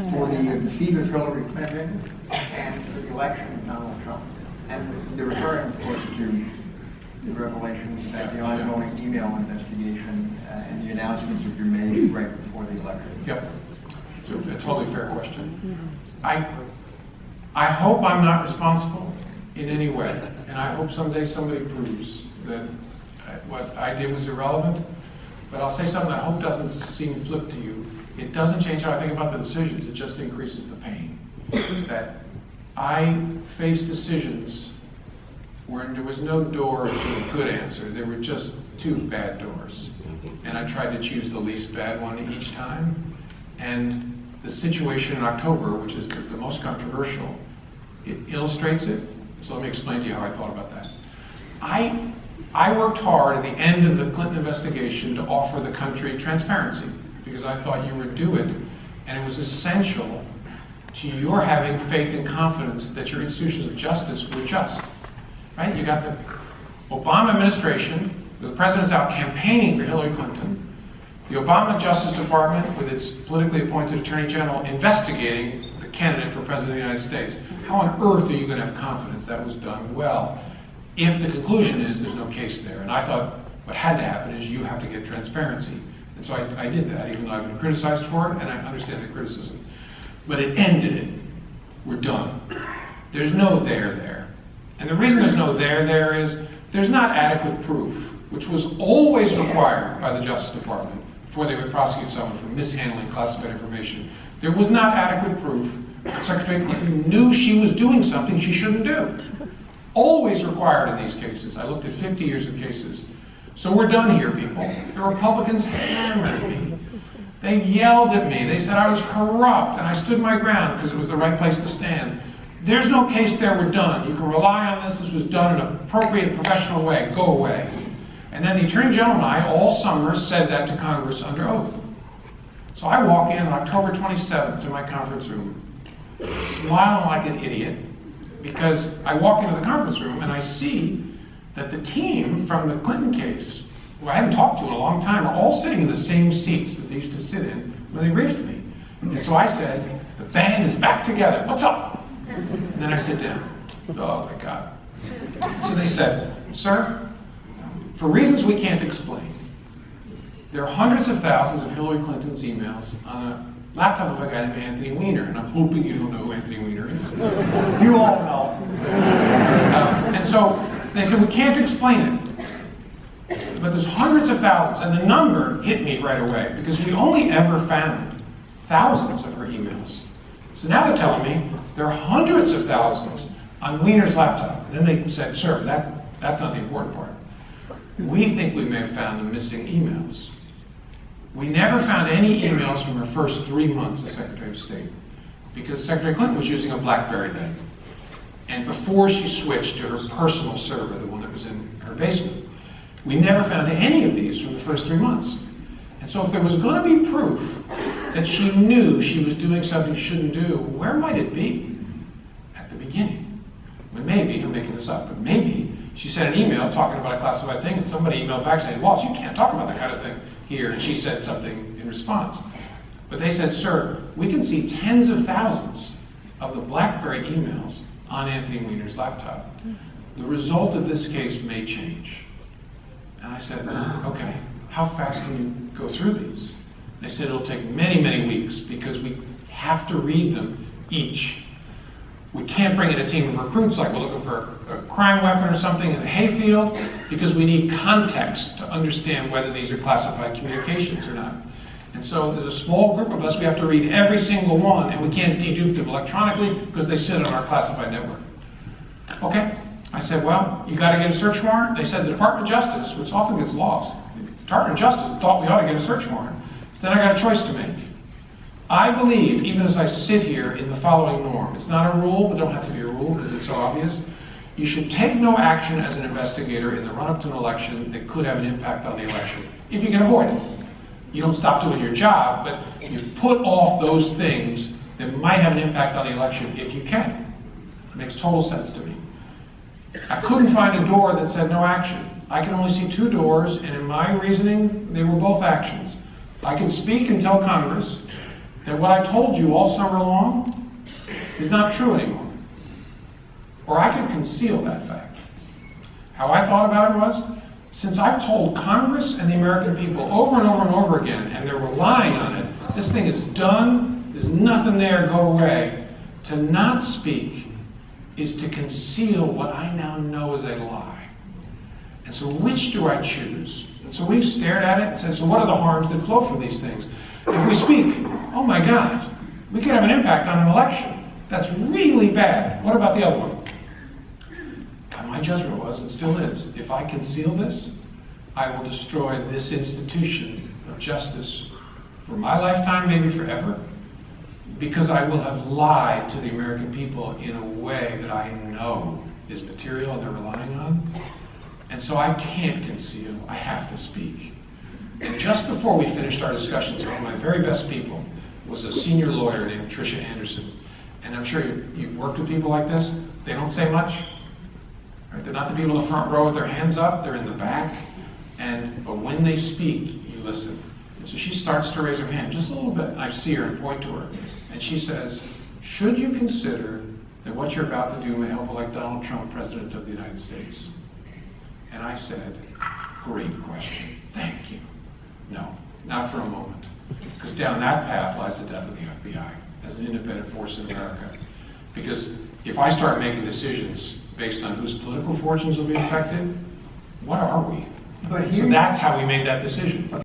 for the defeat of Hillary Clinton and for the election of Donald Trump. And they're referring, of course, to the revelations about the ongoing email investigation and the announcements that you made right before the election. Yep. So a totally fair question. I hope I'm not responsible in any way, and I hope someday somebody proves that what I did was irrelevant. But I'll say something that I hope doesn't seem flip to you. It doesn't change how I think about the decisions, it just increases the pain. That I face decisions where there was no door to a good answer, there were just two bad doors. And I tried to choose the least bad one each time. And the situation in October, which is the most controversial, it illustrates it. So let me explain to you how I thought about that. I worked hard at the end of the Clinton investigation to offer the country transparency because I thought you would do it, and it was essential to your having faith and confidence that your institutions of justice were just. Right? You got the Obama administration, the president's out campaigning for Hillary Clinton, the Obama Justice Department, with its politically appointed Attorney General, investigating the candidate for President of the United States. How on earth are you going to have confidence that was done well if the conclusion is there's no case there? And I thought what had to happen is you have to get transparency. And so I did that, even though I've been criticized for it, and I understand the criticism. But it ended it. We're done. There's no there. And the reason there's no there is there's not adequate proof, which was always required by the Justice Department before they would prosecute someone for mishandling classified information. There was not adequate proof that Secretary Clinton knew she was doing something she shouldn't do. Always required in these cases. I looked at 50 years of cases. So we're done here, people. The Republicans hammered me. They yelled at me. They said I was corrupt, and I stood my ground because it was the right place to stand. There's no case there, we're done. You can rely on this. This was done in an appropriate, professional way. Go away. And then the Attorney General and I, all summer, said that to Congress under oath. So I walk in on October 27th to my conference room, smiling like an idiot, because I walk into the conference room and I see that the team from the Clinton case, who I hadn't talked to in a long time, are all sitting in the same seats that they used to sit in when they briefed me. And so I said, the band is back together. What's up? And then I sit down. Oh my God. So they said, sir, for reasons we can't explain, there are hundreds of thousands of Hillary Clinton's emails on a laptop of a guy named Anthony Weiner, and I'm hoping you don't know who Anthony Weiner is. You all know. And so they said, we can't explain it, but there's hundreds of thousands, and the number hit me right away, because we only ever found thousands of her emails. So now they're telling me there are hundreds of thousands on Weiner's laptop. And then they said, sir, that's not the important part. We think we may have found the missing emails. We never found any emails from her first 3 months as Secretary of State, because Secretary Clinton was using a BlackBerry then. And before she switched to her personal server, the one that was in her basement, we never found any of these from the first 3 months. And so if there was going to be proof that she knew she was doing something she shouldn't do, where might it be? At the beginning. When maybe, I'm making this up, but maybe she sent an email talking about a classified thing, and somebody emailed back saying, Walsh, you can't talk about that kind of thing here. And she said something in response. But they said, sir, we can see tens of thousands of the BlackBerry emails on Anthony Weiner's laptop. The result of this case may change. And I said, okay, how fast can you go through these? They said it'll take many, many weeks because we have to read them each. We can't bring in a team of recruits like we're looking for a crime weapon or something in the hayfield, because we need context to understand whether these are classified communications or not. And so there's a small group of us, we have to read every single one, and we can't dedupe them electronically because they sit on our classified network. Okay, I said, well, you got to get a search warrant. They said the Department of Justice, which often gets lost, the Department of Justice thought we ought to get a search warrant. So then I got a choice to make. I believe, even as I sit here, in the following norm. It's not a rule, but don't have to be a rule because it's so obvious. You should take no action as an investigator in the run-up to an election that could have an impact on the election, if you can avoid it. You don't stop doing your job, but you put off those things that might have an impact on the election if you can. It makes total sense to me. I couldn't find a door that said no action. I can only see two doors, and in my reasoning, they were both actions. I can speak and tell Congress that what I told you all summer long is not true anymore. Or I could conceal that fact. How I thought about it was, since I've told Congress and the American people over and over and over again, and they're relying on it, this thing is done, there's nothing there, go away, to not speak is to conceal what I now know is a lie. And so which do I choose? And so we stared at it and said, so what are the harms that flow from these things? If we speak, oh my God, we could have an impact on an election. That's really bad. What about the other one? And my judgment was, and still is, if I conceal this, I will destroy this institution of justice for my lifetime, maybe forever, because I will have lied to the American people in a way that I know is material and they're relying on. And so I can't conceal, I have to speak. And just before we finished our discussions, one of my very best people was a senior lawyer named Tricia Anderson. And I'm sure you've worked with people like this. They don't say much. Right? They're not the people in the front row with their hands up, they're in the back. But when they speak, you listen. And so she starts to raise her hand just a little bit. I see her and point to her. And she says, should you consider that what you're about to do may help elect Donald Trump President of the United States? And I said, great question, thank you. No, not for a moment. Because down that path lies the death of the FBI as an independent force in America. Because if I start making decisions based on whose political fortunes will be affected, what are we? But So that's how we made that decision.